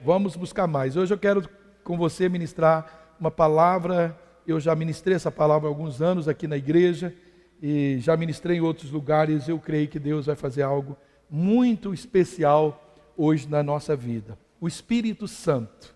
Vamos buscar mais. Hoje eu quero com você ministrar uma palavra. Eu já ministrei essa palavra há alguns anos aqui na igreja e já ministrei em outros lugares. Eu creio que Deus vai fazer algo muito especial hoje na nossa vida. O Espírito Santo.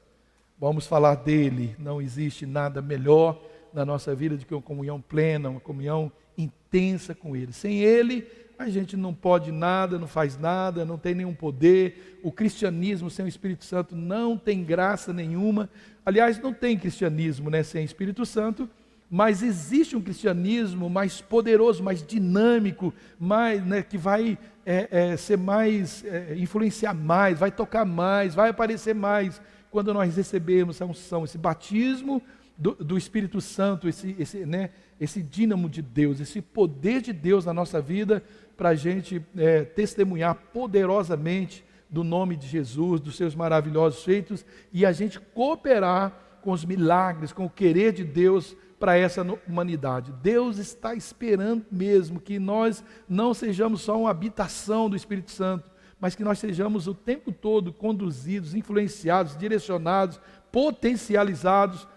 Vamos falar dele. Não existe nada melhor na nossa vida do que uma comunhão plena, uma comunhão intensa com ele. Sem ele, a gente não pode nada, não faz nada, não tem nenhum poder. O cristianismo sem o Espírito Santo não tem graça nenhuma. Aliás, não tem cristianismo, sem Espírito Santo, mas existe um cristianismo mais poderoso, mais dinâmico, mais, que vai ser mais, influenciar mais, vai tocar mais, vai aparecer mais, quando nós recebemos a unção, esse batismo do Espírito Santo, esse dínamo de Deus, esse poder de Deus na nossa vida, para a gente testemunhar poderosamente do nome de Jesus, dos seus maravilhosos feitos, e a gente cooperar com os milagres, com o querer de Deus para essa humanidade. Deus está esperando mesmo que nós não sejamos só uma habitação do Espírito Santo, mas que nós sejamos o tempo todo conduzidos, influenciados, direcionados, potencializados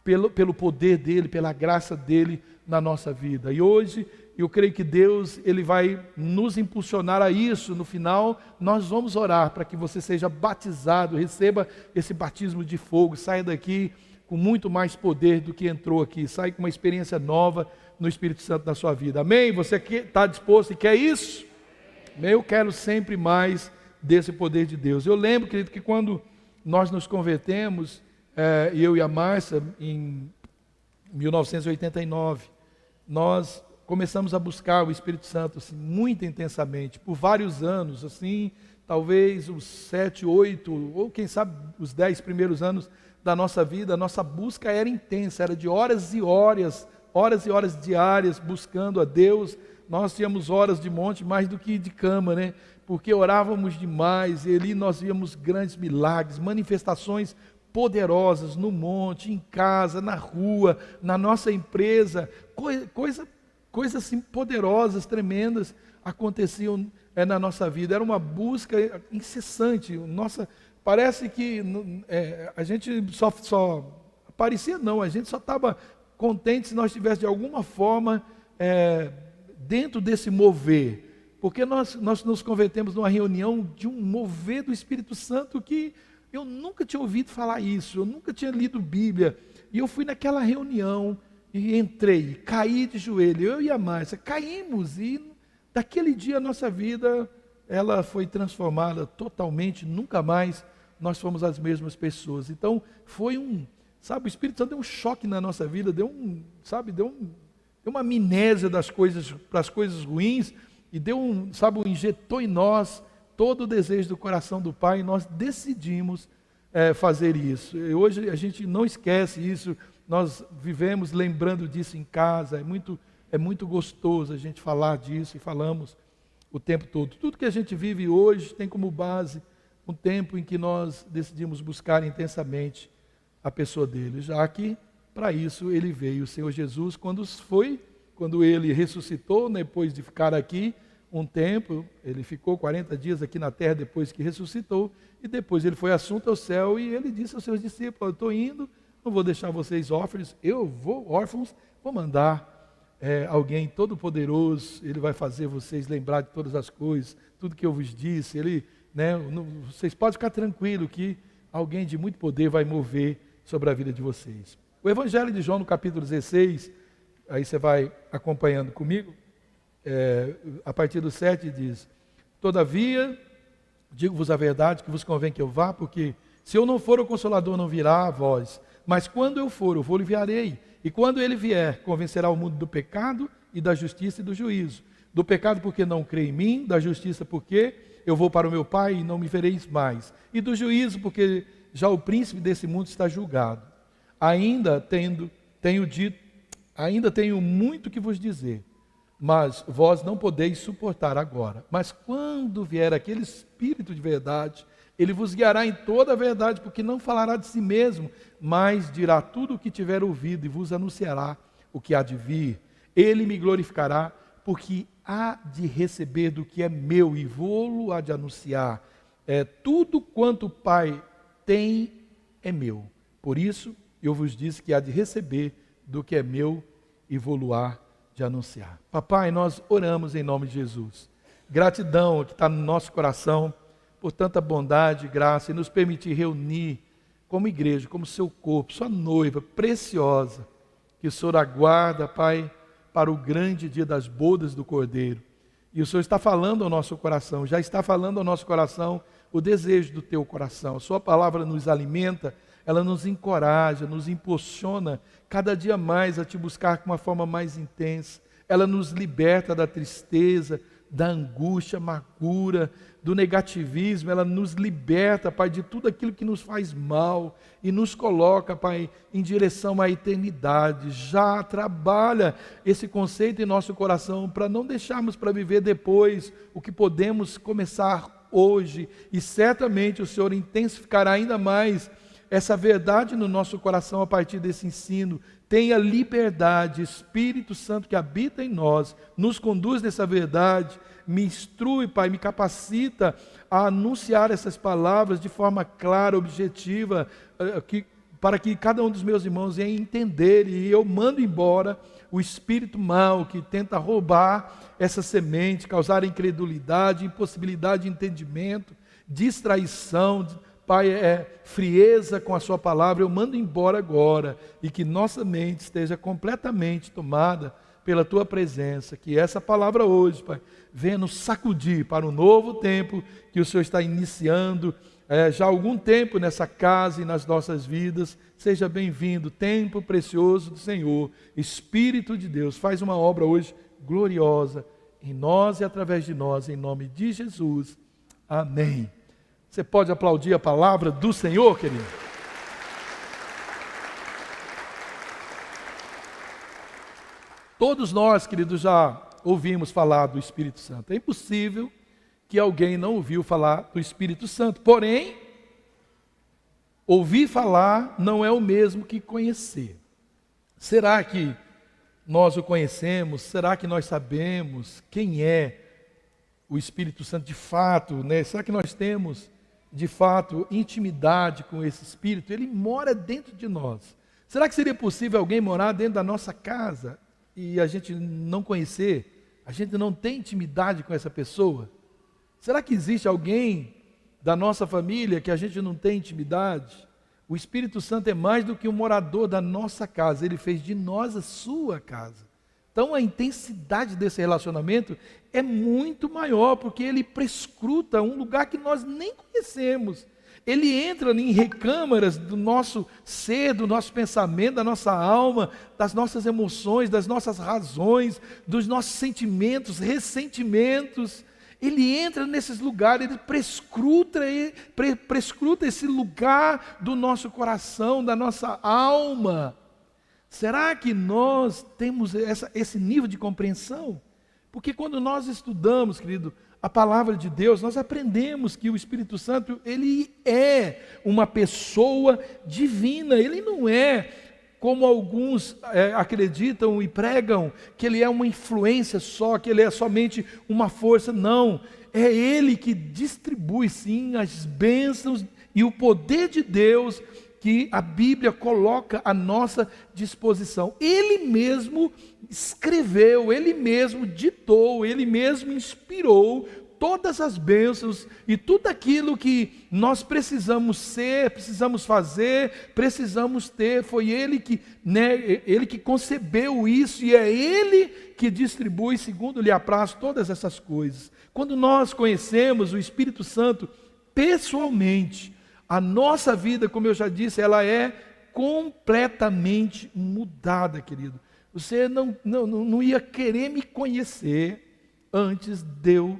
pelo poder dele, pela graça dele na nossa vida. E hoje eu creio que Deus ele vai nos impulsionar a isso. No final nós vamos orar para que você seja batizado, receba esse batismo de fogo, saia daqui com muito mais poder do que entrou aqui, saia com uma experiência nova no Espírito Santo na sua vida. Amém? Você está disposto e quer isso? Eu quero sempre mais desse poder de Deus. Eu lembro, querido, que quando nós nos convertemos, eu e a Márcia, em 1989, nós começamos a buscar o Espírito Santo assim, muito intensamente, por vários anos, assim, talvez os 7, 8, ou quem sabe os 10 primeiros anos da nossa vida. A nossa busca era intensa, era de horas e horas diárias, buscando a Deus. Nós tínhamos horas de monte mais do que de cama, porque orávamos demais, e ali nós víamos grandes milagres, manifestações poderosas no monte, em casa, na rua, na nossa empresa, coisas assim poderosas, tremendas aconteciam na nossa vida. Era uma busca incessante. Parece que a gente só parecia não, a gente só estava contente se nós estivéssemos de alguma forma dentro desse mover, porque nós nos convertemos numa reunião de um mover do Espírito Santo que eu nunca tinha ouvido falar isso, eu nunca tinha lido Bíblia, e eu fui naquela reunião, e entrei, caí de joelho, eu e a Márcia, caímos, e daquele dia a nossa vida, ela foi transformada totalmente, nunca mais nós fomos as mesmas pessoas. Então, foi o Espírito Santo deu um choque na nossa vida, deu uma amnésia das coisas, para as coisas ruins, e injetou em nós todo o desejo do coração do Pai, e nós decidimos fazer isso. E hoje a gente não esquece isso, nós vivemos lembrando disso em casa, é muito gostoso a gente falar disso, e falamos o tempo todo. Tudo que a gente vive hoje tem como base um tempo em que nós decidimos buscar intensamente a pessoa dele, já que para isso ele veio, o Senhor Jesus, quando ele ressuscitou, depois de ficar aqui um tempo, ele ficou 40 dias aqui na terra depois que ressuscitou, e depois ele foi assunto ao céu, e ele disse aos seus discípulos: eu estou indo, não vou deixar vocês órfãos, vou mandar alguém todo poderoso, ele vai fazer vocês lembrar de todas as coisas, tudo que eu vos disse, vocês podem ficar tranquilos que alguém de muito poder vai mover sobre a vida de vocês. O Evangelho de João, no capítulo 16, aí você vai acompanhando comigo, a partir do 7 diz: todavia, digo-vos a verdade, que vos convém que eu vá, porque se eu não for, o Consolador não virá a vós, mas quando eu for, eu vou enviarei, e quando ele vier, convencerá o mundo do pecado e da justiça e do juízo. Do pecado porque não crê em mim, da justiça porque eu vou para o meu Pai e não me vereis mais, e do juízo porque já o príncipe desse mundo está julgado. Ainda tenho muito que vos dizer, mas vós não podeis suportar agora. Mas quando vier aquele Espírito de verdade, ele vos guiará em toda a verdade, porque não falará de si mesmo, mas dirá tudo o que tiver ouvido e vos anunciará o que há de vir. Ele me glorificará, porque há de receber do que é meu e vou-lo há de anunciar. Tudo quanto o Pai tem é meu. Por isso, eu vos disse que há de receber do que é meu e vou-lo-á de anunciar. Papai, nós oramos em nome de Jesus. Gratidão que está no nosso coração por tanta bondade e graça e nos permitir reunir como igreja, como seu corpo, sua noiva preciosa, que o Senhor aguarda, Pai, para o grande dia das bodas do Cordeiro. E o Senhor está falando ao nosso coração, já está falando ao nosso coração o desejo do teu coração. A sua palavra nos alimenta, ela nos encoraja, nos impulsiona cada dia mais a te buscar com uma forma mais intensa. Ela nos liberta da tristeza, da angústia, amargura, do negativismo. Ela nos liberta, Pai, de tudo aquilo que nos faz mal e nos coloca, Pai, em direção à eternidade. Já trabalha esse conceito em nosso coração para não deixarmos para viver depois o que podemos começar hoje, e certamente o Senhor intensificará ainda mais essa verdade no nosso coração a partir desse ensino. Tenha liberdade, Espírito Santo que habita em nós, nos conduz nessa verdade, me instrui, Pai, me capacita a anunciar essas palavras de forma clara, objetiva, para que cada um dos meus irmãos venha entender, e eu mando embora o espírito mau que tenta roubar essa semente, causar incredulidade, impossibilidade de entendimento, distraição, Pai, frieza com a sua palavra. Eu mando embora agora, e que nossa mente esteja completamente tomada pela tua presença, que essa palavra hoje, Pai, venha nos sacudir para um novo tempo que o Senhor está iniciando já há algum tempo nessa casa e nas nossas vidas. Seja bem-vindo, tempo precioso do Senhor. Espírito de Deus, faz uma obra hoje gloriosa em nós e através de nós, em nome de Jesus. Amém. Você pode aplaudir a palavra do Senhor, querido? Todos nós, queridos, já ouvimos falar do Espírito Santo. É impossível que alguém não ouviu falar do Espírito Santo. Porém, ouvir falar não é o mesmo que conhecer. Será que nós o conhecemos? Será que nós sabemos quem é o Espírito Santo de fato, né? Será que nós temos de fato intimidade com esse Espírito? Ele mora dentro de nós. Será que seria possível alguém morar dentro da nossa casa e a gente não conhecer? A gente não tem intimidade com essa pessoa? Será que existe alguém da nossa família que a gente não tem intimidade? O Espírito Santo é mais do que um morador da nossa casa. Ele fez de nós a sua casa. Então a intensidade desse relacionamento é muito maior, porque ele prescruta um lugar que nós nem conhecemos. Ele entra em recâmaras do nosso ser, do nosso pensamento, da nossa alma, das nossas emoções, das nossas razões, dos nossos sentimentos, ressentimentos. Ele entra nesses lugares, ele prescruta esse lugar do nosso coração, da nossa alma. Será que nós temos esse nível de compreensão? Porque quando nós estudamos, querido, a palavra de Deus, nós aprendemos que o Espírito Santo, ele é uma pessoa divina. Ele não é como alguns acreditam e pregam, que ele é uma influência só, que ele é somente uma força. Não, é ele que distribui sim as bênçãos e o poder de Deus que a Bíblia coloca à nossa disposição. Ele mesmo escreveu, ele mesmo ditou, ele mesmo inspirou todas as bênçãos e tudo aquilo que nós precisamos ser, precisamos fazer, precisamos ter. Foi ele que, ele que concebeu isso, e é ele que distribui segundo lhe apraz todas essas coisas. Quando nós conhecemos o Espírito Santo pessoalmente, a nossa vida, como eu já disse, ela é completamente mudada, querido. Você não ia querer me conhecer antes de eu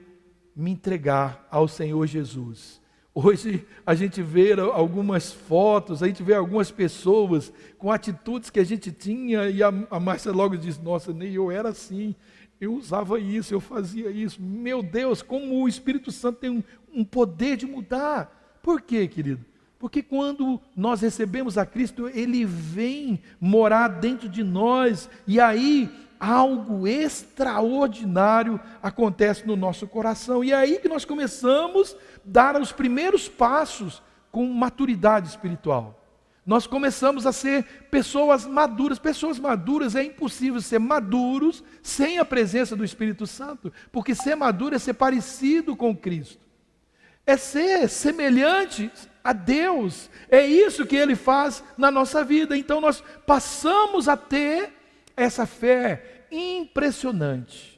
me entregar ao Senhor Jesus. Hoje a gente vê algumas fotos, a gente vê algumas pessoas com atitudes que a gente tinha, e a Márcia logo diz: nossa, nem eu era assim, eu usava isso, eu fazia isso. Meu Deus, como o Espírito Santo tem um poder de mudar. Por quê, querido? Porque quando nós recebemos a Cristo, Ele vem morar dentro de nós, e aí algo extraordinário acontece no nosso coração. E é aí que nós começamos a dar os primeiros passos com maturidade espiritual. Nós começamos a ser pessoas maduras. Pessoas maduras, é impossível ser maduros sem a presença do Espírito Santo, porque ser maduro é ser parecido com Cristo, é ser semelhante a Deus. É isso que Ele faz na nossa vida. Então nós passamos a ter essa fé impressionante.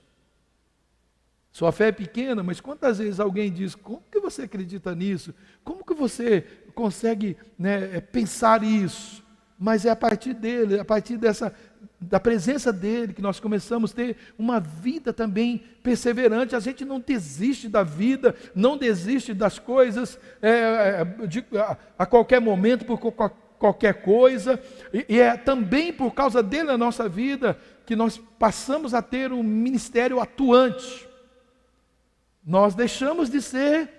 Sua fé é pequena, mas quantas vezes alguém diz: como que você acredita nisso? Como que você consegue, pensar isso? Mas é a partir dele, a partir da presença dele, que nós começamos a ter uma vida também perseverante. A gente não desiste da vida, não desiste das coisas a qualquer momento, por qualquer coisa, e é também por causa dele na nossa vida que nós passamos a ter um ministério atuante. Nós deixamos de ser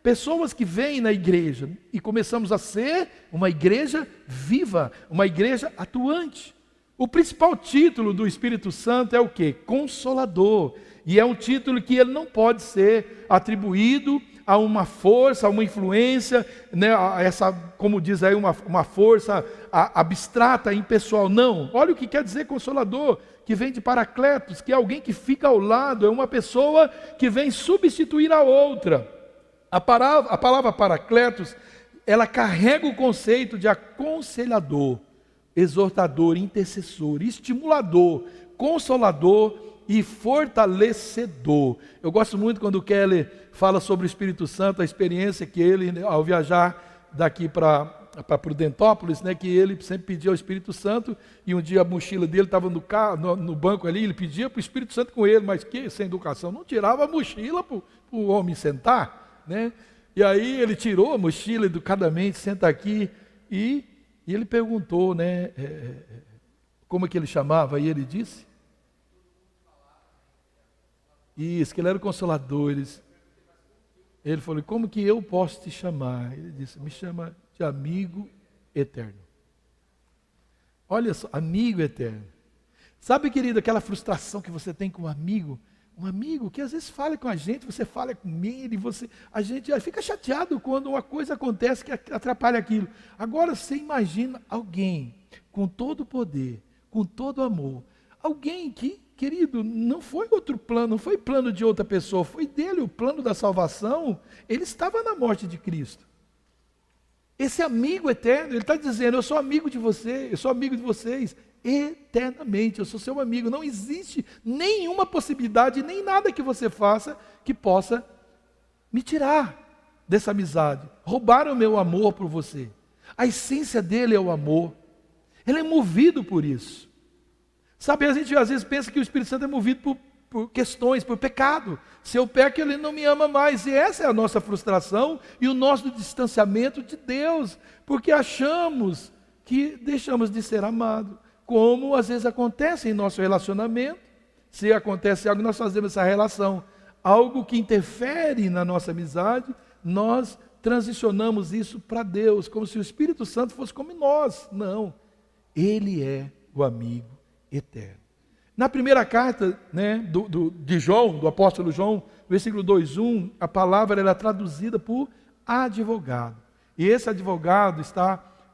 pessoas que vêm na igreja e começamos a ser uma igreja viva, uma igreja atuante. O principal título do Espírito Santo é o quê? Consolador. E é um título que ele não pode ser atribuído a uma força, a uma influência, como diz aí, uma força abstrata, impessoal. Não. Olha o que quer dizer consolador, que vem de Paracletos, que é alguém que fica ao lado, é uma pessoa que vem substituir a outra. A palavra Paracletos, ela carrega o conceito de aconselhador, exortador, intercessor, estimulador, consolador e fortalecedor. Eu gosto muito quando o Keller fala sobre o Espírito Santo, a experiência que ele, ao viajar daqui para Prudentópolis, que ele sempre pedia ao Espírito Santo, e um dia a mochila dele estava no banco ali, ele pedia para o Espírito Santo com ele, mas que sem educação, não tirava a mochila para o homem sentar, E aí ele tirou a mochila educadamente, senta aqui, e ele perguntou, como é que ele chamava, e ele disse, isso, que ele era o consolador. Ele falou: como que eu posso te chamar? Ele disse: me chama de amigo eterno. Olha só, amigo eterno. Sabe, querido, aquela frustração que você tem com um amigo que às vezes fala com a gente, você fala com ele, a gente fica chateado quando uma coisa acontece que atrapalha aquilo. Agora você imagina alguém com todo o poder, com todo o amor, alguém que, querido, não foi outro plano, não foi plano de outra pessoa, foi dele o plano da salvação. Ele estava na morte de Cristo. Esse amigo eterno, ele está dizendo: eu sou amigo de você, eu sou amigo de vocês, eternamente, eu sou seu amigo. Não existe nenhuma possibilidade, nem nada que você faça que possa me tirar dessa amizade, roubar o meu amor por você. A essência dele é o amor, ele é movido por isso. Sabe, a gente às vezes pensa que o Espírito Santo é movido por questões, por pecado. Se eu peco, ele não me ama mais. E essa é a nossa frustração e o nosso distanciamento de Deus, porque achamos que deixamos de ser amados, como às vezes acontece em nosso relacionamento. Se acontece algo, nós fazemos essa relação, algo que interfere na nossa amizade, nós transicionamos isso para Deus, como se o Espírito Santo fosse como nós. Não, ele é o amigo eterno. Na primeira carta de João, do apóstolo João, versículo 2:1, a palavra ela é traduzida por advogado. E esse advogado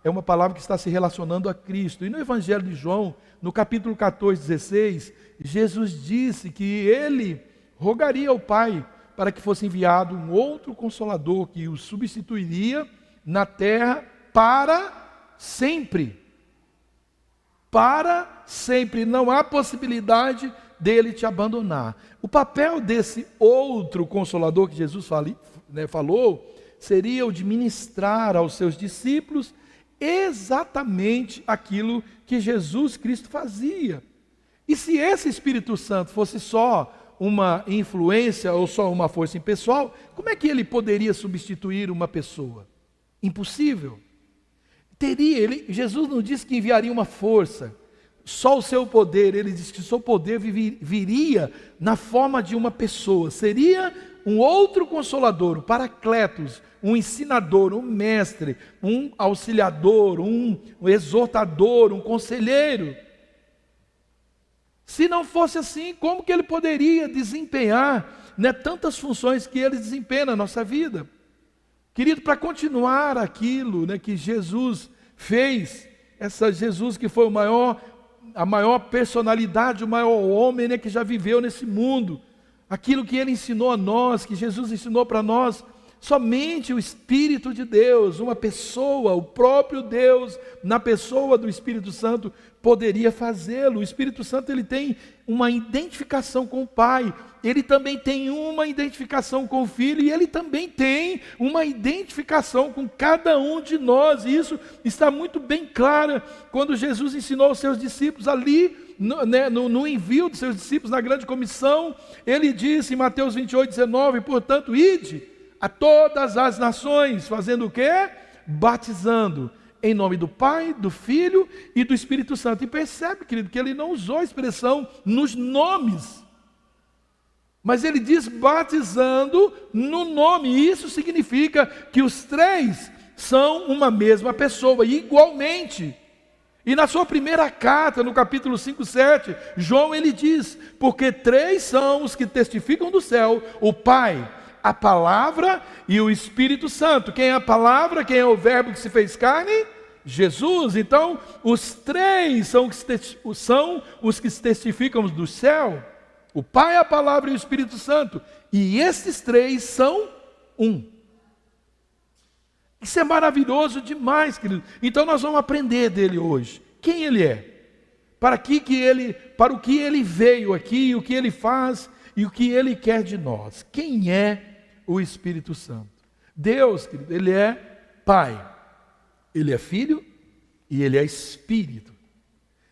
é uma palavra que está se relacionando a Cristo. E no Evangelho de João, no capítulo 14:16, Jesus disse que ele rogaria ao Pai para que fosse enviado um outro Consolador que o substituiria na terra para sempre. Para sempre, não há possibilidade dele te abandonar. O papel desse outro Consolador que Jesus falou, seria o de ministrar aos seus discípulos exatamente aquilo que Jesus Cristo fazia. E se esse Espírito Santo fosse só uma influência ou só uma força impessoal, como é que ele poderia substituir uma pessoa? Impossível. Jesus não disse que enviaria uma força, só o seu poder. Ele disse que o seu poder viria na forma de uma pessoa. Seria um outro Consolador, um Paracletos, um ensinador, um mestre, um auxiliador, um exortador, um conselheiro. Se não fosse assim, como que ele poderia desempenhar tantas funções que ele desempenha na nossa vida? Querido, para continuar aquilo, né, que Jesus fez, Jesus que foi a maior personalidade, o maior homem, né, que já viveu nesse mundo, aquilo que ele ensinou a nós, que Jesus ensinou para nós, somente o Espírito de Deus, uma pessoa, o próprio Deus, na pessoa do Espírito Santo, poderia fazê-lo. O Espírito Santo, ele tem uma identificação com o Pai, ele também tem uma identificação com o Filho, e ele também tem uma identificação com cada um de nós, e isso está muito bem claro quando Jesus ensinou aos seus discípulos ali, no envio dos seus discípulos na grande comissão. Ele disse em Mateus 28:19, portanto, ide a todas as nações, fazendo o quê? Batizando, em nome do Pai, do Filho e do Espírito Santo. E percebe, querido, que ele não usou a expressão nos nomes, mas ele diz batizando no nome. E isso significa que os três são uma mesma pessoa, igualmente. E na sua primeira carta, no capítulo 5:7, João ele diz, porque três são os que testificam do céu, o Pai, a Palavra e o Espírito Santo. Quem é a Palavra? Quem é o Verbo que se fez carne? Jesus. Então, os três são os que testificam do céu, o Pai, a Palavra e o Espírito Santo. E esses três são um. Isso é maravilhoso demais, querido. Então nós vamos aprender dele hoje. Quem ele é? Para o que ele veio aqui, o que ele faz e o que ele quer de nós. Quem é o Espírito Santo? Deus, querido, ele é Pai, ele é Filho e ele é Espírito.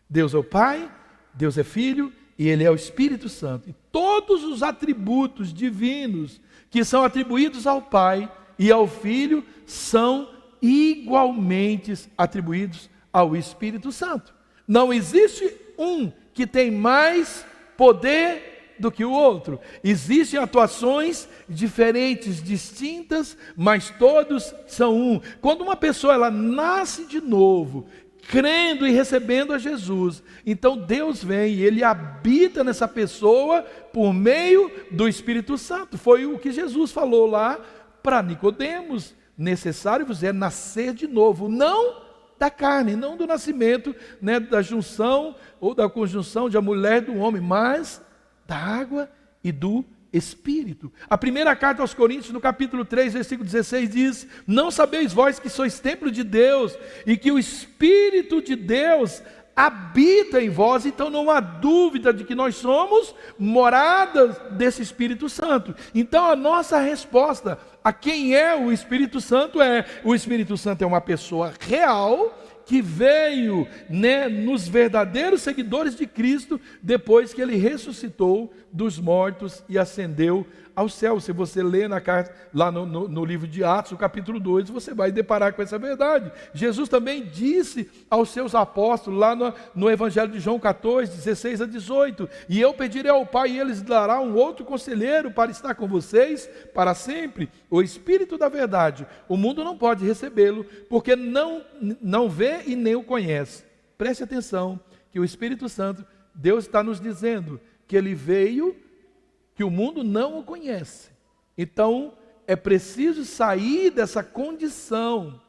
Deus é o Pai, Deus é Filho e ele é o Espírito Santo. E todos os atributos divinos que são atribuídos ao Pai e ao Filho são igualmente atribuídos ao Espírito Santo. Não existe um que tem mais poder do que o outro. Existem atuações diferentes, distintas, mas todos são um. Quando uma pessoa ela nasce de novo, crendo e recebendo a Jesus, então Deus vem e ele habita nessa pessoa por meio do Espírito Santo. Foi o que Jesus falou lá para Nicodemos: necessário vos é nascer de novo, não da carne, não do nascimento, né, da junção ou da conjunção de a mulher e do homem, mas da água e do Espírito. A primeira carta aos Coríntios, no capítulo 3, versículo 16, diz: não sabeis vós que sois templo de Deus e que o Espírito de Deus habita em vós? Então não há dúvida de que nós somos moradas desse Espírito Santo. Então a nossa resposta a quem é o Espírito Santo é: o Espírito Santo é uma pessoa real, que veio, né, nos verdadeiros seguidores de Cristo, depois que ele ressuscitou dos mortos e ascendeu ao céu. Se você lê na carta, lá no livro de Atos, no capítulo 2, você vai deparar com essa verdade. Jesus também disse aos seus apóstolos, lá no Evangelho de João 14, 16 a 18, e eu pedirei ao Pai, e ele lhes dará um outro conselheiro para estar com vocês para sempre, o Espírito da verdade. O mundo não pode recebê-lo, porque não vê e nem o conhece. Preste atenção, que o Espírito Santo, Deus está nos dizendo que ele veio, que o mundo não o conhece. Então, é preciso sair dessa condição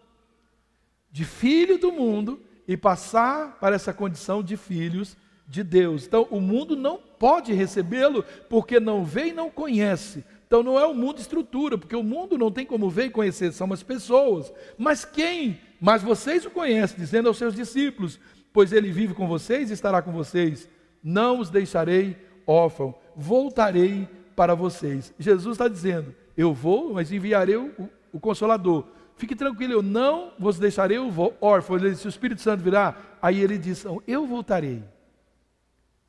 de filho do mundo e passar para essa condição de filhos de Deus. Então, o mundo não pode recebê-lo porque não vê e não conhece. Então, não é o mundo estrutura, porque o mundo não tem como ver e conhecer, são as pessoas. Mas vocês o conhecem, dizendo aos seus discípulos: pois ele vive com vocês e estará com vocês. Não os deixarei órfãos, voltarei para vocês. Jesus está dizendo: eu vou, mas enviarei o Consolador. Fique tranquilo, eu não vos deixarei órfãos. Ele disse: o Espírito Santo virá. Aí ele diz: eu voltarei.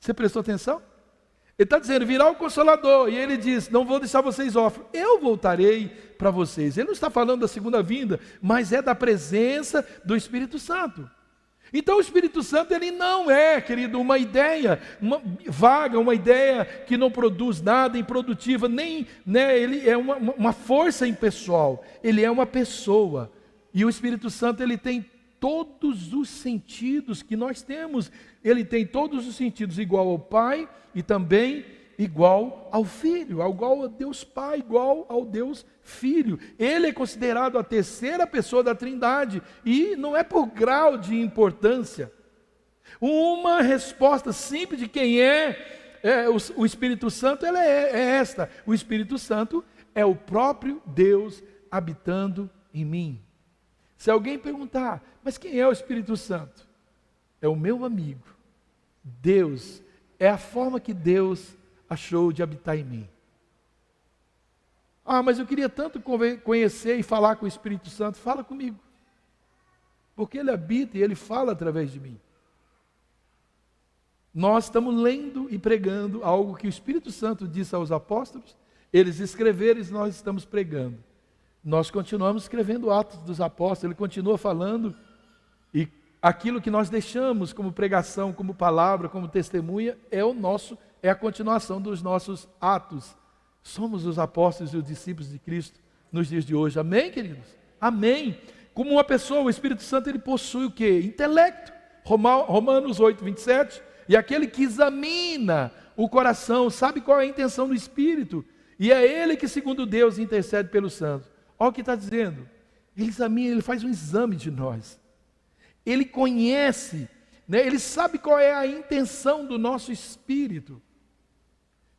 Você prestou atenção? Ele está dizendo: virá o Consolador. E ele diz: não vou deixar vocês órfãos, eu voltarei para vocês. Ele não está falando da segunda vinda, mas é da presença do Espírito Santo. Então o Espírito Santo, ele não é, querido, uma ideia vaga, uma ideia que não produz nada, improdutiva, nem, né, ele é uma força impessoal, ele é uma pessoa. E o Espírito Santo, ele tem todos os sentidos que nós temos, ele tem todos os sentidos igual ao Pai e também igual ao Filho, igual a Deus Pai, igual ao Deus Filho. Ele é considerado a terceira pessoa da Trindade, e não é por grau de importância. Uma resposta simples de quem o Espírito Santo, ela é esta: o Espírito Santo é o próprio Deus habitando em mim. Se alguém perguntar, mas quem é o Espírito Santo? É o meu amigo. Deus, é a forma que Deus achou de habitar em mim. Mas eu queria tanto conhecer e falar com o Espírito Santo. Fala comigo, porque Ele habita e Ele fala através de mim. Nós estamos lendo e pregando algo que o Espírito Santo disse aos apóstolos, eles escreveram e nós estamos pregando. Nós continuamos escrevendo Atos dos Apóstolos, ele continua falando, e aquilo que nós deixamos como pregação, como palavra, como testemunha, é a continuação dos nossos atos. Somos os apóstolos e os discípulos de Cristo nos dias de hoje. Amém, queridos? Amém. Como uma pessoa, o Espírito Santo, ele possui o quê? Intelecto. Romanos 8, 27. E aquele que examina o coração, sabe qual é a intenção do Espírito. E é Ele que, segundo Deus, intercede pelos santos. Olha o que está dizendo. Ele examina, ele faz um exame de nós. Ele conhece, né? Ele sabe qual é a intenção do nosso espírito.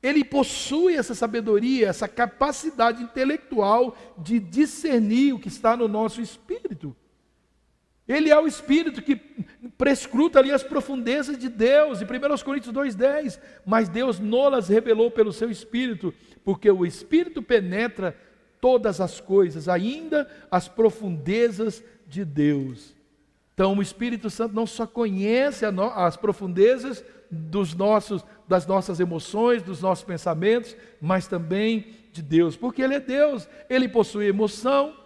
Ele possui essa sabedoria, essa capacidade intelectual de discernir o que está no nosso espírito. Ele é o Espírito que prescruta ali as profundezas de Deus, em 1 Coríntios 2,10, mas Deus nolas revelou pelo seu Espírito, porque o Espírito penetra todas as coisas, ainda as profundezas de Deus. Então o Espírito Santo não só conhece as profundezas das nossas emoções, dos nossos pensamentos, mas também de Deus, porque Ele é Deus, Ele possui emoção.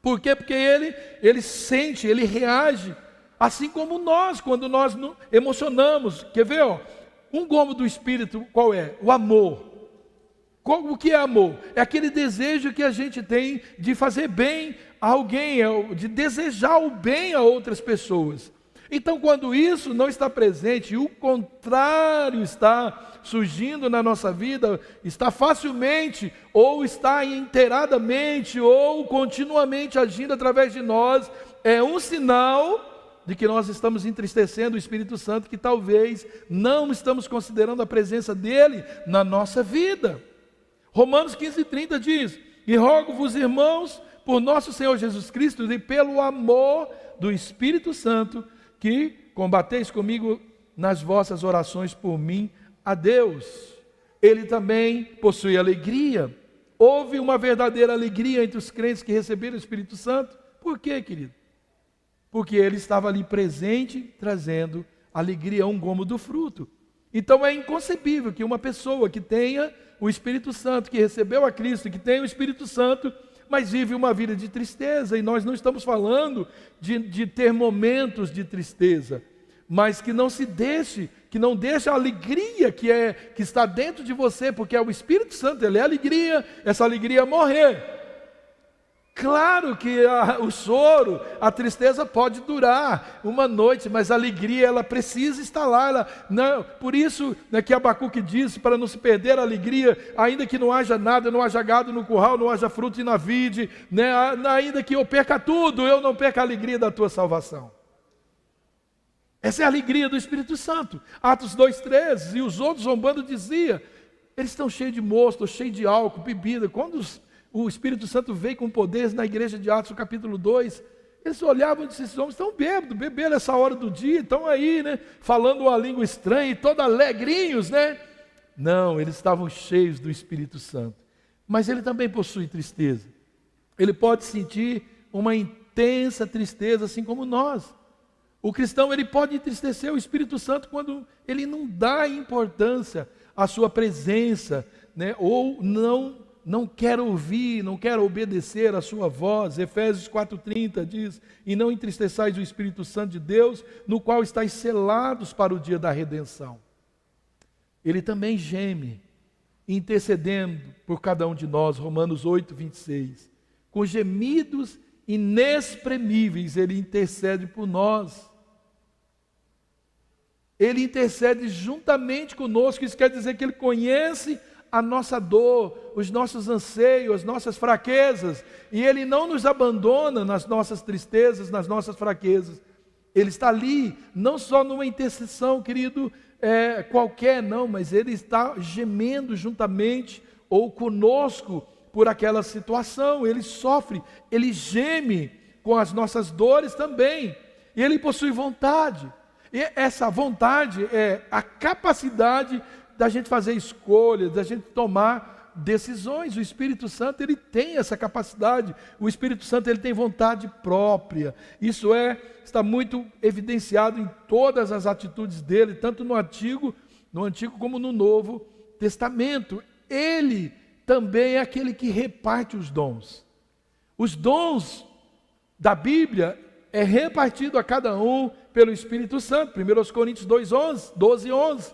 Por quê? Porque ele sente, ele reage, assim como nós, quando nós emocionamos. Quer ver? Um gomo do Espírito, qual é? O amor. O que é amor? É aquele desejo que a gente tem de fazer bem a alguém, de desejar o bem a outras pessoas. Então, quando isso não está presente, e o contrário está surgindo na nossa vida, está facilmente, ou está inteiradamente, ou continuamente agindo através de nós, é um sinal de que nós estamos entristecendo o Espírito Santo, que talvez não estamos considerando a presença dele na nossa vida. Romanos 15:30 diz: e rogo-vos, irmãos, por nosso Senhor Jesus Cristo e pelo amor do Espírito Santo, que combateis comigo nas vossas orações por mim a Deus. Ele também possui alegria. Houve uma verdadeira alegria entre os crentes que receberam o Espírito Santo. Por quê, querido? Porque ele estava ali presente, trazendo alegria, um gomo do fruto. Então é inconcebível que uma pessoa que tenha o Espírito Santo, que recebeu a Cristo, que tem o Espírito Santo, mas vive uma vida de tristeza. E nós não estamos falando de ter momentos de tristeza, mas que não deixe a alegria que está dentro de você, porque é o Espírito Santo, ele é alegria, essa alegria morrer. Claro que o choro, a tristeza pode durar uma noite, mas a alegria, ela precisa estar lá. Por isso que Abacuque disse, para não se perder a alegria, ainda que não haja nada, não haja gado no curral, não haja fruto na vide, né? Ainda que eu perca tudo, eu não perca a alegria da tua salvação. Essa é a alegria do Espírito Santo. Atos 2,13, e os outros zombando diziam, eles estão cheios de mosto, cheios de álcool, bebida. Quando o Espírito Santo veio com poderes na igreja de Atos, no capítulo 2, eles olhavam e disseram, esses homens estão bebendo nessa hora do dia, estão aí, né, falando uma língua estranha e todos alegrinhos, né? Não, eles estavam cheios do Espírito Santo. Mas ele também possui tristeza. Ele pode sentir uma intensa tristeza, assim como nós. O cristão, ele pode entristecer o Espírito Santo quando ele não dá importância à sua presença, né? Ou não quer ouvir, não quer obedecer à sua voz. Efésios 4,30 diz, e não entristeçais o Espírito Santo de Deus, no qual estáis selados para o dia da redenção. Ele também geme, intercedendo por cada um de nós, Romanos 8,26. Com gemidos inexprimíveis, ele intercede por nós. Ele intercede juntamente conosco. Isso quer dizer que Ele conhece a nossa dor, os nossos anseios, as nossas fraquezas, e Ele não nos abandona nas nossas tristezas, nas nossas fraquezas. Ele está ali, não só numa intercessão, querido, qualquer, não, mas Ele está gemendo juntamente ou conosco por aquela situação. Ele sofre, Ele geme com as nossas dores também, e Ele possui vontade, e essa vontade é a capacidade da gente fazer escolhas, da gente tomar decisões. O Espírito Santo, ele tem essa capacidade. O Espírito Santo, ele tem vontade própria. Isso está muito evidenciado em todas as atitudes dele, tanto no Antigo como no Novo Testamento. Ele também é aquele que reparte os dons. Os dons da Bíblia é repartido a cada um pelo Espírito Santo. 1 Coríntios 12:11.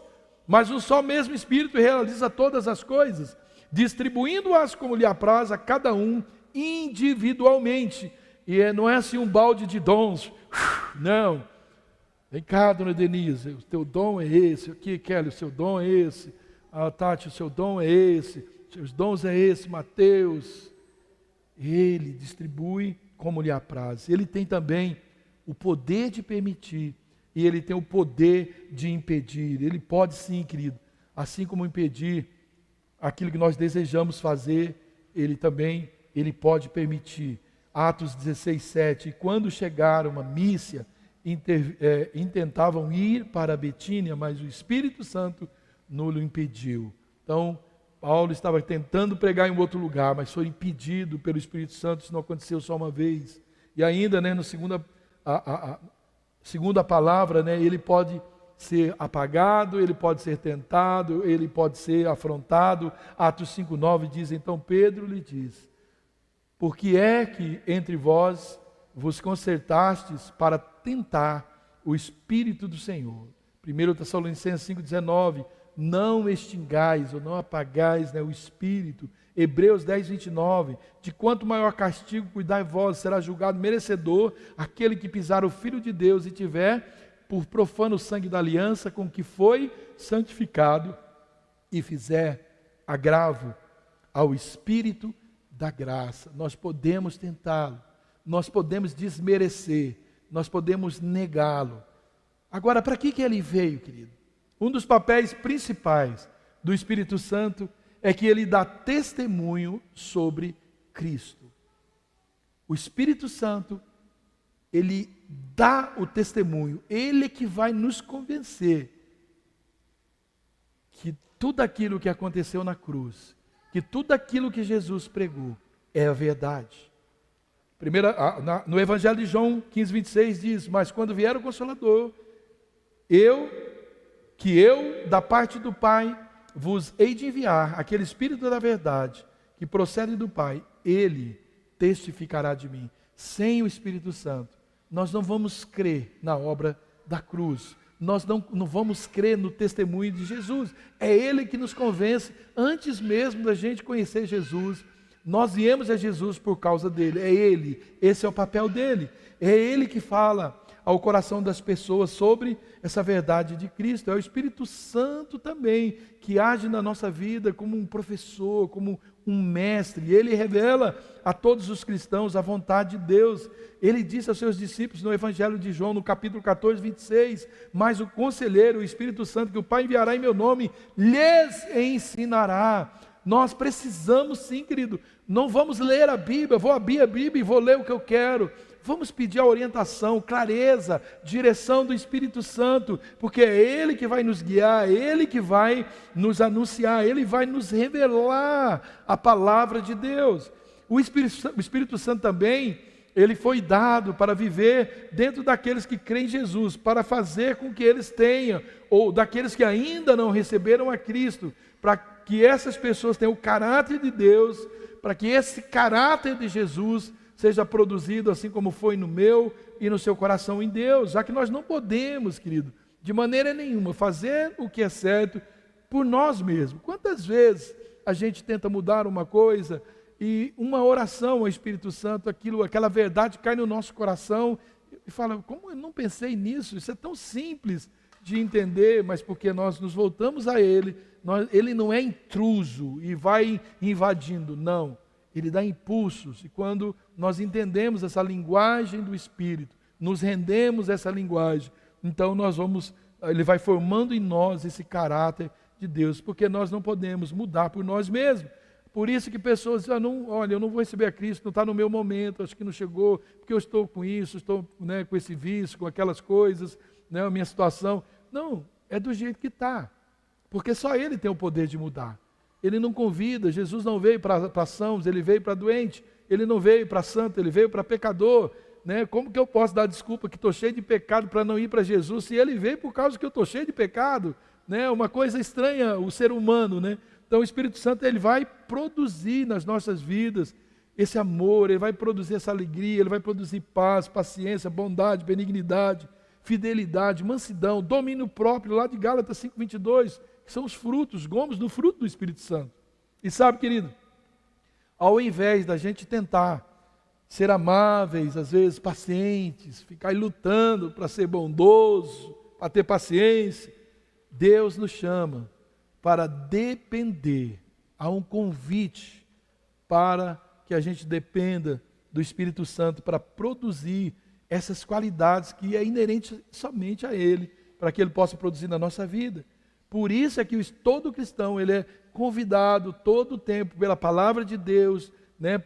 Mas um só mesmo Espírito realiza todas as coisas, distribuindo-as como lhe apraz a cada um individualmente. E não é assim um balde de dons. Não. Vem cá, dona Denise, o teu dom é esse. Aqui, Kelly, o seu dom é esse. Tati, o seu dom é esse. Os seus dons é esse, Mateus. Ele distribui como lhe apraz. Ele tem também o poder de permitir. E Ele tem o poder de impedir. Ele pode sim, querido, assim como impedir aquilo que nós desejamos fazer, Ele pode permitir. Atos 16:7. E quando chegaram a Mísia, intentavam ir para Betínia, mas o Espírito Santo não lhe impediu. Então, Paulo estava tentando pregar em outro lugar, mas foi impedido pelo Espírito Santo. Isso não aconteceu só uma vez. E ainda, no segundo a palavra, ele pode ser apagado, ele pode ser tentado, ele pode ser afrontado. Atos 5:9 diz: então Pedro lhe diz: por que é que entre vós vos concertastes para tentar o Espírito do Senhor? 1 Tessalonicenses 5:19, não extingais ou não apagais o Espírito. Hebreus 10:29, de quanto maior castigo cuidai vós, será julgado merecedor aquele que pisar o Filho de Deus e tiver por profano o sangue da aliança com que foi santificado e fizer agravo ao Espírito da graça. Nós podemos tentá-lo, nós podemos desmerecer, nós podemos negá-lo. Agora, para que ele veio, querido? Um dos papéis principais do Espírito Santo é que ele dá testemunho sobre Cristo. O Espírito Santo, ele dá o testemunho, ele é que vai nos convencer que tudo aquilo que aconteceu na cruz, que tudo aquilo que Jesus pregou é a verdade. No Evangelho de João 15:26 diz: mas quando vier o Consolador, eu, da parte do Pai, vos hei de enviar aquele Espírito da verdade, que procede do Pai, ele testificará de mim. Sem o Espírito Santo, nós não vamos crer na obra da cruz, nós não vamos crer no testemunho de Jesus. É Ele que nos convence, antes mesmo da gente conhecer Jesus. Nós viemos a Jesus por causa dele, é Ele, esse é o papel dele. É Ele que fala ao coração das pessoas sobre essa verdade de Cristo. É o Espírito Santo também que age na nossa vida como um professor, como um mestre. Ele revela a todos os cristãos a vontade de Deus. Ele disse aos seus discípulos no Evangelho de João, no capítulo 14:26, mas o Conselheiro, o Espírito Santo, que o Pai enviará em meu nome, lhes ensinará. Nós precisamos sim, querido, não vamos ler a Bíblia, vou abrir a Bíblia e vou ler o que eu quero. Vamos pedir a orientação, clareza, direção do Espírito Santo, porque é Ele que vai nos guiar, é Ele que vai nos anunciar, Ele vai nos revelar a palavra de Deus. O Espírito Santo também, ele foi dado para viver dentro daqueles que creem em Jesus, para fazer com que eles tenham, ou daqueles que ainda não receberam a Cristo, para que essas pessoas tenham o caráter de Deus, para que esse caráter de Jesus seja produzido assim como foi no meu e no seu coração em Deus, já que nós não podemos, querido, de maneira nenhuma, fazer o que é certo por nós mesmos. Quantas vezes a gente tenta mudar uma coisa e uma oração ao Espírito Santo, aquela verdade cai no nosso coração e fala: como eu não pensei nisso? Isso é tão simples, de entender, mas porque nós nos voltamos a Ele, Ele não é intruso e vai invadindo, não. Ele dá impulsos, e quando nós entendemos essa linguagem do Espírito, nos rendemos a essa linguagem, então Ele vai formando em nós esse caráter de Deus, porque nós não podemos mudar por nós mesmos. Por isso que pessoas dizem, olha, eu não vou receber a Cristo, não está no meu momento, acho que não chegou, porque eu estou com isso, estou, né, com esse vício, com aquelas coisas, né, a minha situação. Não, é do jeito que está, porque só Ele tem o poder de mudar. Ele não convida, Jesus não veio para sãos, Ele veio para doente, Ele não veio para santo, Ele veio para pecador. Né? Como que eu posso dar desculpa que estou cheio de pecado para não ir para Jesus, se Ele veio por causa que eu estou cheio de pecado? Né? Uma coisa estranha, o ser humano, né? Então o Espírito Santo ele vai produzir nas nossas vidas esse amor, Ele vai produzir essa alegria, Ele vai produzir paz, paciência, bondade, benignidade, fidelidade, mansidão, domínio próprio, lá de Gálatas 5:22, que são os frutos, gomos do fruto do Espírito Santo. E sabe, querido, ao invés da gente tentar ser amáveis, às vezes pacientes, ficar lutando para ser bondoso, para ter paciência, Deus nos chama para depender. Há um convite para que a gente dependa do Espírito Santo para produzir essas qualidades que é inerente somente a Ele, para que Ele possa produzir na nossa vida. Por isso é que todo cristão ele é convidado todo o tempo pela palavra de Deus, né,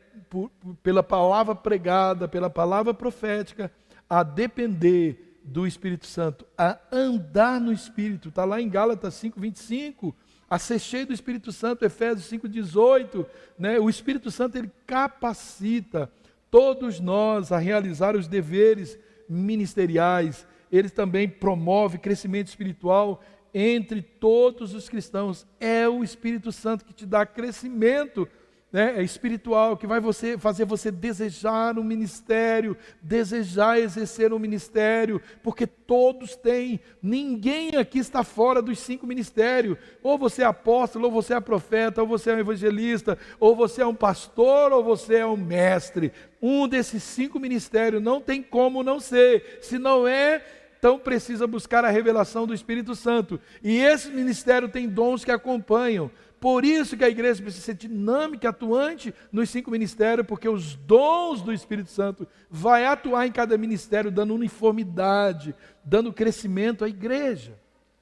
pela palavra pregada, pela palavra profética, a depender do Espírito Santo, a andar no Espírito. Está lá em Gálatas 5:25, a ser cheio do Espírito Santo, Efésios 5:18, né? O Espírito Santo ele capacita todos nós a realizar os deveres ministeriais. Ele também promove crescimento espiritual entre todos os cristãos. É o Espírito Santo que te dá crescimento, né, espiritual, que vai fazer você desejar um ministério, desejar exercer um ministério, porque todos têm, ninguém aqui está fora dos 5 ministérios, ou você é apóstolo, ou você é profeta, ou você é um evangelista, ou você é um pastor, ou você é um mestre. Um desses 5 ministérios não tem como não ser. Se não é, então precisa buscar a revelação do Espírito Santo, e esse ministério tem dons que acompanham. Por isso que a igreja precisa ser dinâmica, atuante nos 5 ministérios, porque os dons do Espírito Santo vai atuar em cada ministério, dando uniformidade, dando crescimento à igreja.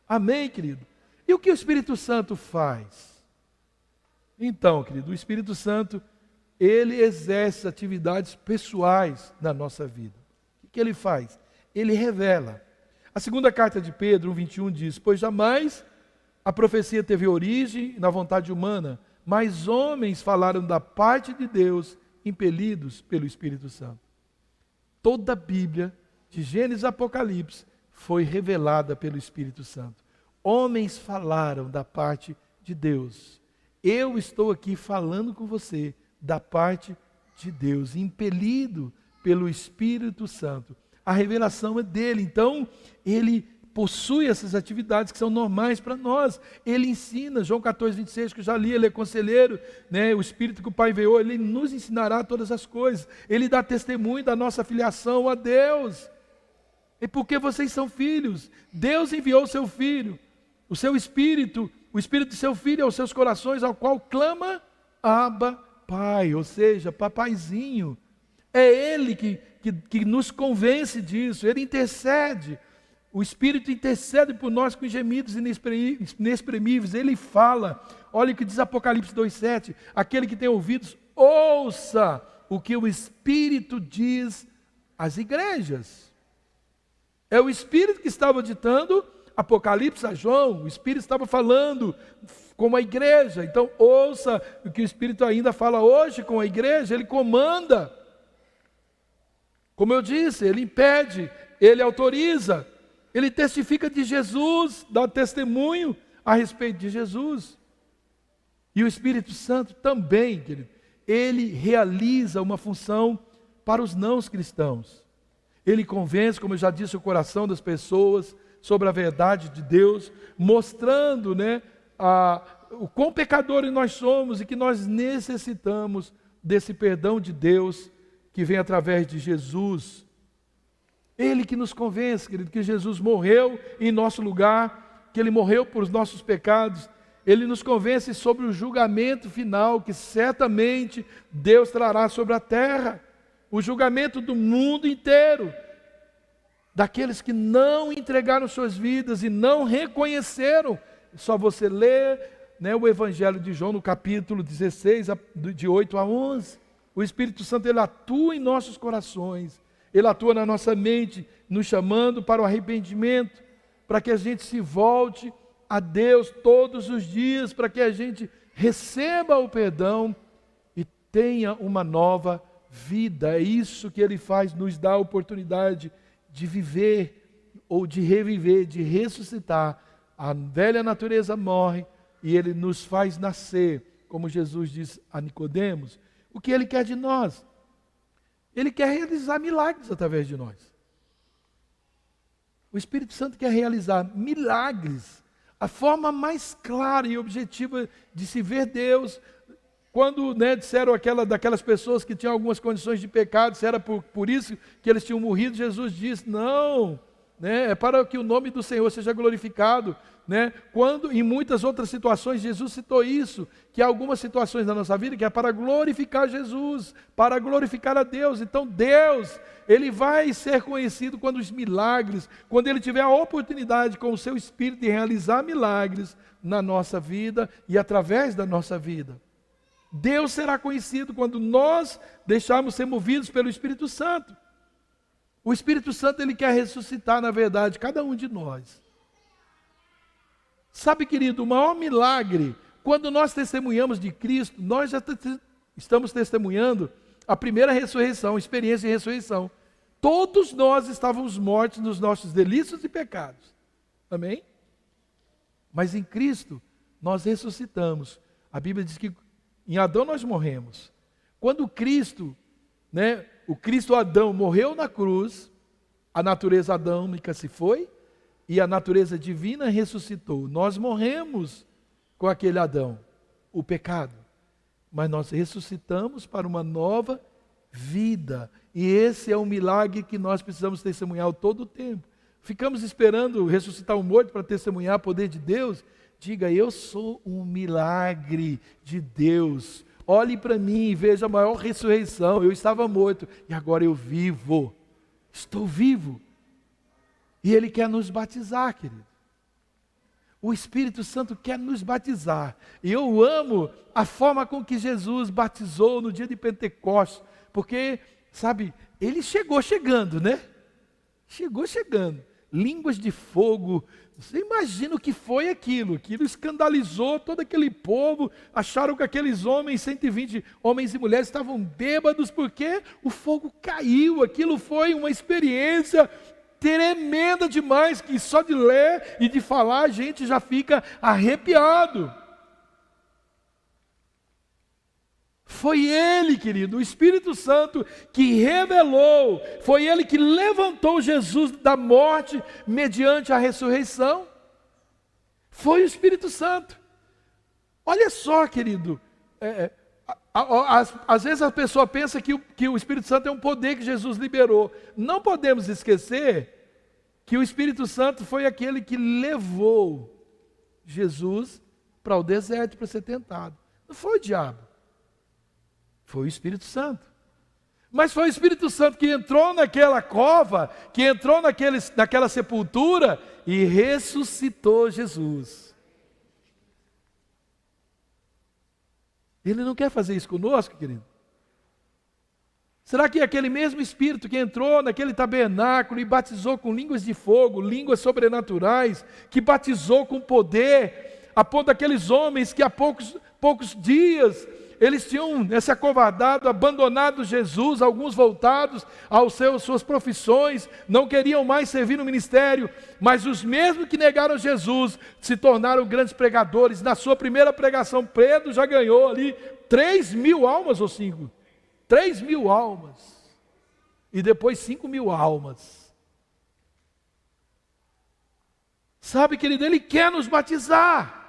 Amém, querido? E o que o Espírito Santo faz? Então, querido, o Espírito Santo, ele exerce atividades pessoais na nossa vida. O que ele faz? Ele revela. A segunda carta de Pedro, 1:21 diz, pois jamais a profecia teve origem na vontade humana, mas homens falaram da parte de Deus, impelidos pelo Espírito Santo. Toda a Bíblia, de Gênesis a Apocalipse, foi revelada pelo Espírito Santo. Homens falaram da parte de Deus. Eu estou aqui falando com você da parte de Deus, impelido pelo Espírito Santo. A revelação é dele, então ele possui essas atividades que são normais para nós. Ele ensina, João 14:26, que eu já li, ele é conselheiro, né? O Espírito que o Pai enviou, ele nos ensinará todas as coisas. Ele dá testemunho da nossa filiação a Deus. E porque vocês são filhos, Deus enviou o seu Filho, o seu Espírito, o Espírito do seu Filho aos seus corações, ao qual clama, Abba, Pai, ou seja, papaizinho. É Ele que nos convence disso, Ele intercede. O Espírito intercede por nós com gemidos inexprimíveis. Ele fala, olha o que diz Apocalipse 2:7, aquele que tem ouvidos, ouça o que o Espírito diz às igrejas. É o Espírito que estava ditando Apocalipse a João, o Espírito estava falando com a igreja. Então ouça o que o Espírito ainda fala hoje com a igreja, ele comanda. Como eu disse, ele impede, ele autoriza. Ele testifica de Jesus, dá testemunho a respeito de Jesus. E o Espírito Santo também, querido, ele realiza uma função para os não cristãos. Ele convence, como eu já disse, o coração das pessoas sobre a verdade de Deus, mostrando, né, o quão pecadores nós somos e que nós necessitamos desse perdão de Deus que vem através de Jesus. Ele que nos convence, querido, que Jesus morreu em nosso lugar, que Ele morreu por os nossos pecados. Ele nos convence sobre o julgamento final que certamente Deus trará sobre a terra. O julgamento do mundo inteiro, daqueles que não entregaram suas vidas e não reconheceram. Só você ler, né, o Evangelho de João no capítulo 16, de 8 a 11. O Espírito Santo, Ele atua em nossos corações. Ele atua na nossa mente, nos chamando para o arrependimento, para que a gente se volte a Deus todos os dias, para que a gente receba o perdão e tenha uma nova vida. É isso que Ele faz, nos dá a oportunidade de viver ou de reviver, de ressuscitar. A velha natureza morre e Ele nos faz nascer, como Jesus diz a Nicodemos. O que Ele quer de nós? Ele quer realizar milagres através de nós. O Espírito Santo quer realizar milagres. A forma mais clara e objetiva de se ver Deus, quando, né, disseram daquelas pessoas que tinham algumas condições de pecado, se era por isso que eles tinham morrido, Jesus disse, não, né, é para que o nome do Senhor seja glorificado. Né? Quando em muitas outras situações Jesus citou isso, que há algumas situações da nossa vida que é para glorificar Jesus, para glorificar a Deus. Então Deus, Ele vai ser conhecido quando os milagres, quando Ele tiver a oportunidade com o seu Espírito de realizar milagres na nossa vida e através da nossa vida. Deus será conhecido quando nós deixarmos ser movidos pelo Espírito Santo. O Espírito Santo, Ele quer ressuscitar, na verdade, cada um de nós. Sabe, querido, o maior milagre, quando nós testemunhamos de Cristo, nós já estamos testemunhando a primeira ressurreição, a experiência de ressurreição. Todos nós estávamos mortos nos nossos delitos e pecados. Amém? Mas em Cristo, nós ressuscitamos. A Bíblia diz que em Adão nós morremos. Quando Cristo, né, o Cristo Adão morreu na cruz, a natureza adâmica se foi, e a natureza divina ressuscitou. Nós morremos com aquele Adão, o pecado. Mas nós ressuscitamos para uma nova vida. E esse é um milagre que nós precisamos testemunhar todo o tempo. Ficamos esperando ressuscitar um morto para testemunhar o poder de Deus? Diga, eu sou um milagre de Deus. Olhe para mim e veja a maior ressurreição. Eu estava morto e agora eu vivo. Estou vivo. E Ele quer nos batizar, querido. O Espírito Santo quer nos batizar. E eu amo a forma com que Jesus batizou no dia de Pentecostes. Porque, sabe, Ele chegou chegando, né? Chegou chegando. Línguas de fogo. Você imagina o que foi aquilo. Aquilo escandalizou todo aquele povo. Acharam que aqueles homens, 120 homens e mulheres, estavam bêbados porque o fogo caiu. Aquilo foi uma experiência tremenda demais, que só de ler e de falar a gente já fica arrepiado. Foi Ele, querido, o Espírito Santo que revelou, foi Ele que levantou Jesus da morte mediante a ressurreição. Foi o Espírito Santo. Olha só, querido, às vezes a pessoa pensa que o Espírito Santo é um poder que Jesus liberou. Não podemos esquecer que o Espírito Santo foi aquele que levou Jesus para o deserto para ser tentado. Não foi o diabo, foi o Espírito Santo. Mas foi o Espírito Santo que entrou naquela cova, que entrou naquela sepultura e ressuscitou Jesus. Ele não quer fazer isso conosco, querido? Será que aquele mesmo Espírito que entrou naquele tabernáculo e batizou com línguas de fogo, línguas sobrenaturais, que batizou com poder, a ponto daqueles homens que há poucos dias eles tinham se acovardado, abandonado Jesus, alguns voltados às suas profissões, não queriam mais servir no ministério, mas os mesmos que negaram Jesus se tornaram grandes pregadores. Na sua primeira pregação, Pedro já ganhou ali 3.000 almas ou 5? 3.000 almas. E depois 5.000 almas. Sabe, querido, Ele quer nos batizar.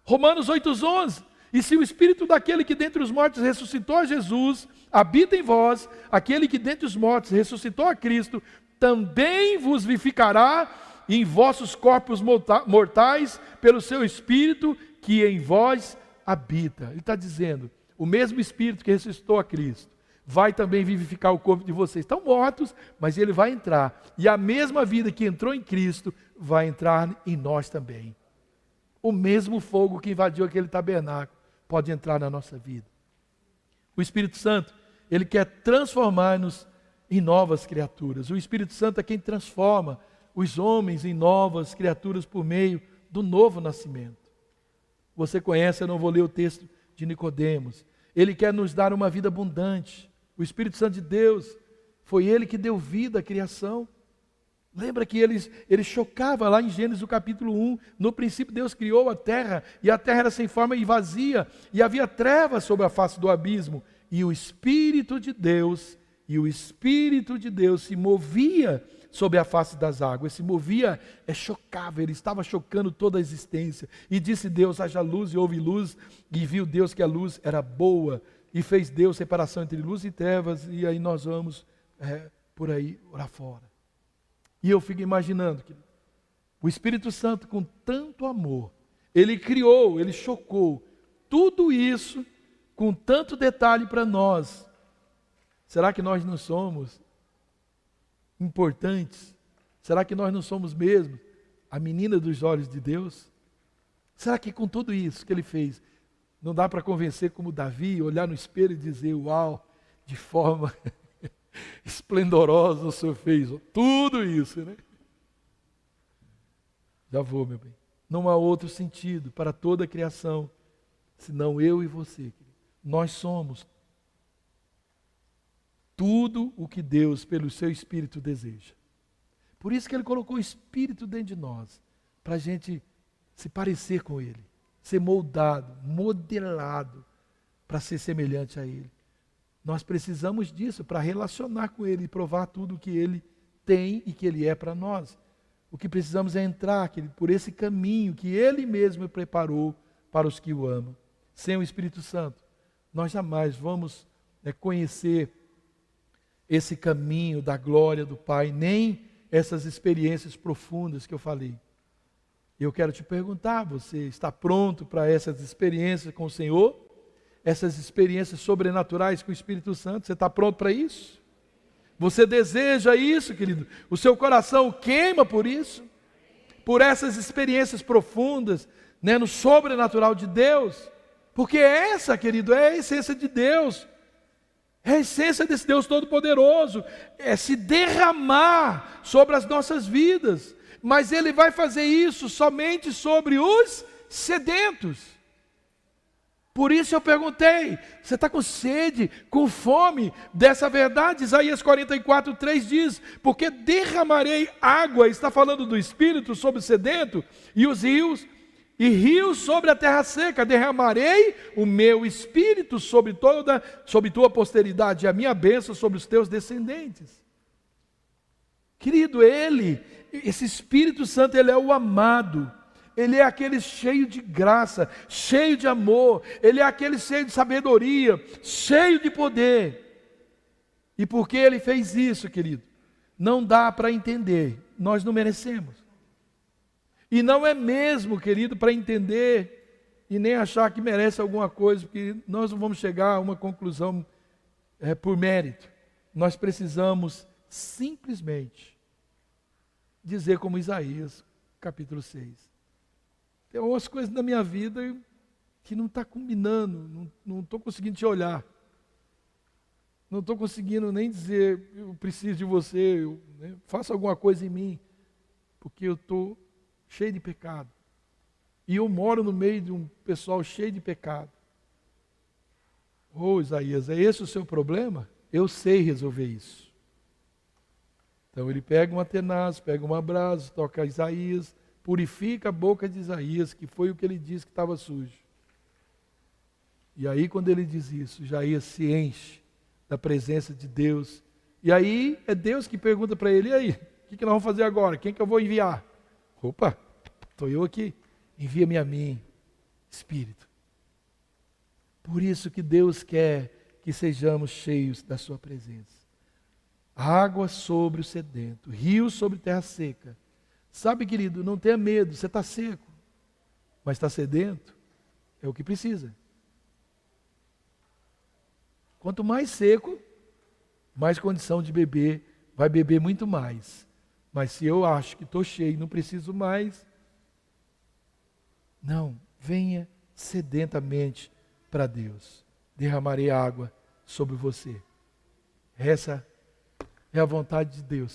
Romanos 8:11. E se o Espírito daquele que dentre os mortos ressuscitou a Jesus, habita em vós, aquele que dentre os mortos ressuscitou a Cristo, também vos vivificará em vossos corpos mortais, pelo seu Espírito que em vós habita. Ele está dizendo, o mesmo Espírito que ressuscitou a Cristo, vai também vivificar o corpo de vocês. Estão mortos, mas ele vai entrar. E a mesma vida que entrou em Cristo, vai entrar em nós também. O mesmo fogo que invadiu aquele tabernáculo, pode entrar na nossa vida. O Espírito Santo, ele quer transformar-nos em novas criaturas. O Espírito Santo é quem transforma os homens em novas criaturas por meio do novo nascimento. Você conhece, eu não vou ler o texto de Nicodemos. Ele quer nos dar uma vida abundante. O Espírito Santo de Deus, foi Ele que deu vida à criação. Lembra que ele chocava lá em Gênesis do capítulo 1, no princípio Deus criou a terra, e a terra era sem forma e vazia, e havia trevas sobre a face do abismo, e o Espírito de Deus se movia sobre a face das águas. Se movia, chocava, ele estava chocando toda a existência. E disse Deus, haja luz, e houve luz, e viu Deus que a luz era boa, e fez Deus separação entre luz e trevas, e aí nós vamos por aí lá fora. E eu fico imaginando que o Espírito Santo, com tanto amor, ele criou, ele chocou tudo isso com tanto detalhe para nós. Será que nós não somos importantes? Será que nós não somos mesmo a menina dos olhos de Deus? Será que com tudo isso que ele fez, não dá para convencer como Davi, olhar no espelho e dizer, uau, de forma esplendorosa o Senhor fez tudo isso, né? Já vou, meu bem. Não há outro sentido para toda a criação, senão eu e você, querido. Nós somos tudo o que Deus, pelo seu Espírito, deseja. Por isso que Ele colocou o Espírito dentro de nós, para a gente se parecer com Ele, ser moldado, modelado, para ser semelhante a Ele. Nós precisamos disso para relacionar com Ele e provar tudo o que Ele tem e que Ele é para nós. O que precisamos é entrar por esse caminho que Ele mesmo preparou para os que o amam. Sem o Espírito Santo, nós jamais vamos conhecer esse caminho da glória do Pai, nem essas experiências profundas que eu falei. Eu quero te perguntar, você está pronto para essas experiências com o Senhor? Essas experiências sobrenaturais com o Espírito Santo, você está pronto para isso? Você deseja isso, querido? O seu coração queima por isso? Por essas experiências profundas, no sobrenatural de Deus? Porque essa, querido, é a essência de Deus. É a essência desse Deus Todo-Poderoso. É se derramar sobre as nossas vidas. Mas Ele vai fazer isso somente sobre os sedentos. Por isso eu perguntei, você está com sede, com fome dessa verdade? Isaías 44:3 diz, porque derramarei água, está falando do Espírito sobre o sedento, e os rios, e rios sobre a terra seca, derramarei o meu Espírito sobre tua posteridade, e a minha bênção sobre os teus descendentes. Querido, esse Espírito Santo, Ele é o amado. Ele é aquele cheio de graça, cheio de amor. Ele é aquele cheio de sabedoria, cheio de poder. E porque Ele fez isso, querido, não dá para entender. Nós não merecemos. E não é mesmo, querido, para entender e nem achar que merece alguma coisa, porque nós não vamos chegar a uma conclusão por mérito. Nós precisamos simplesmente dizer como Isaías, capítulo 6. Tem algumas coisas na minha vida que não está combinando, não estou conseguindo te olhar. Não estou conseguindo nem dizer, eu preciso de você, faça alguma coisa em mim, porque eu estou cheio de pecado. E eu moro no meio de um pessoal cheio de pecado. Isaías, é esse o seu problema? Eu sei resolver isso. Então ele pega uma tenaz, pega uma brasa, toca Isaías, purifica a boca de Isaías, que foi o que ele disse que estava sujo. E aí quando ele diz isso, Isaías se enche da presença de Deus. E aí é Deus que pergunta para ele, e aí, o que nós vamos fazer agora? Quem que eu vou enviar? Opa, estou eu aqui, envia-me a mim, Espírito. Por isso que Deus quer que sejamos cheios da sua presença. Água sobre o sedento, rio sobre terra seca. Sabe, querido, não tenha medo, você está seco, mas está sedento, é o que precisa. Quanto mais seco, mais condição de beber, vai beber muito mais. Mas se eu acho que estou cheio, não preciso mais, não, venha sedentamente para Deus. Derramarei água sobre você. Essa é a vontade de Deus.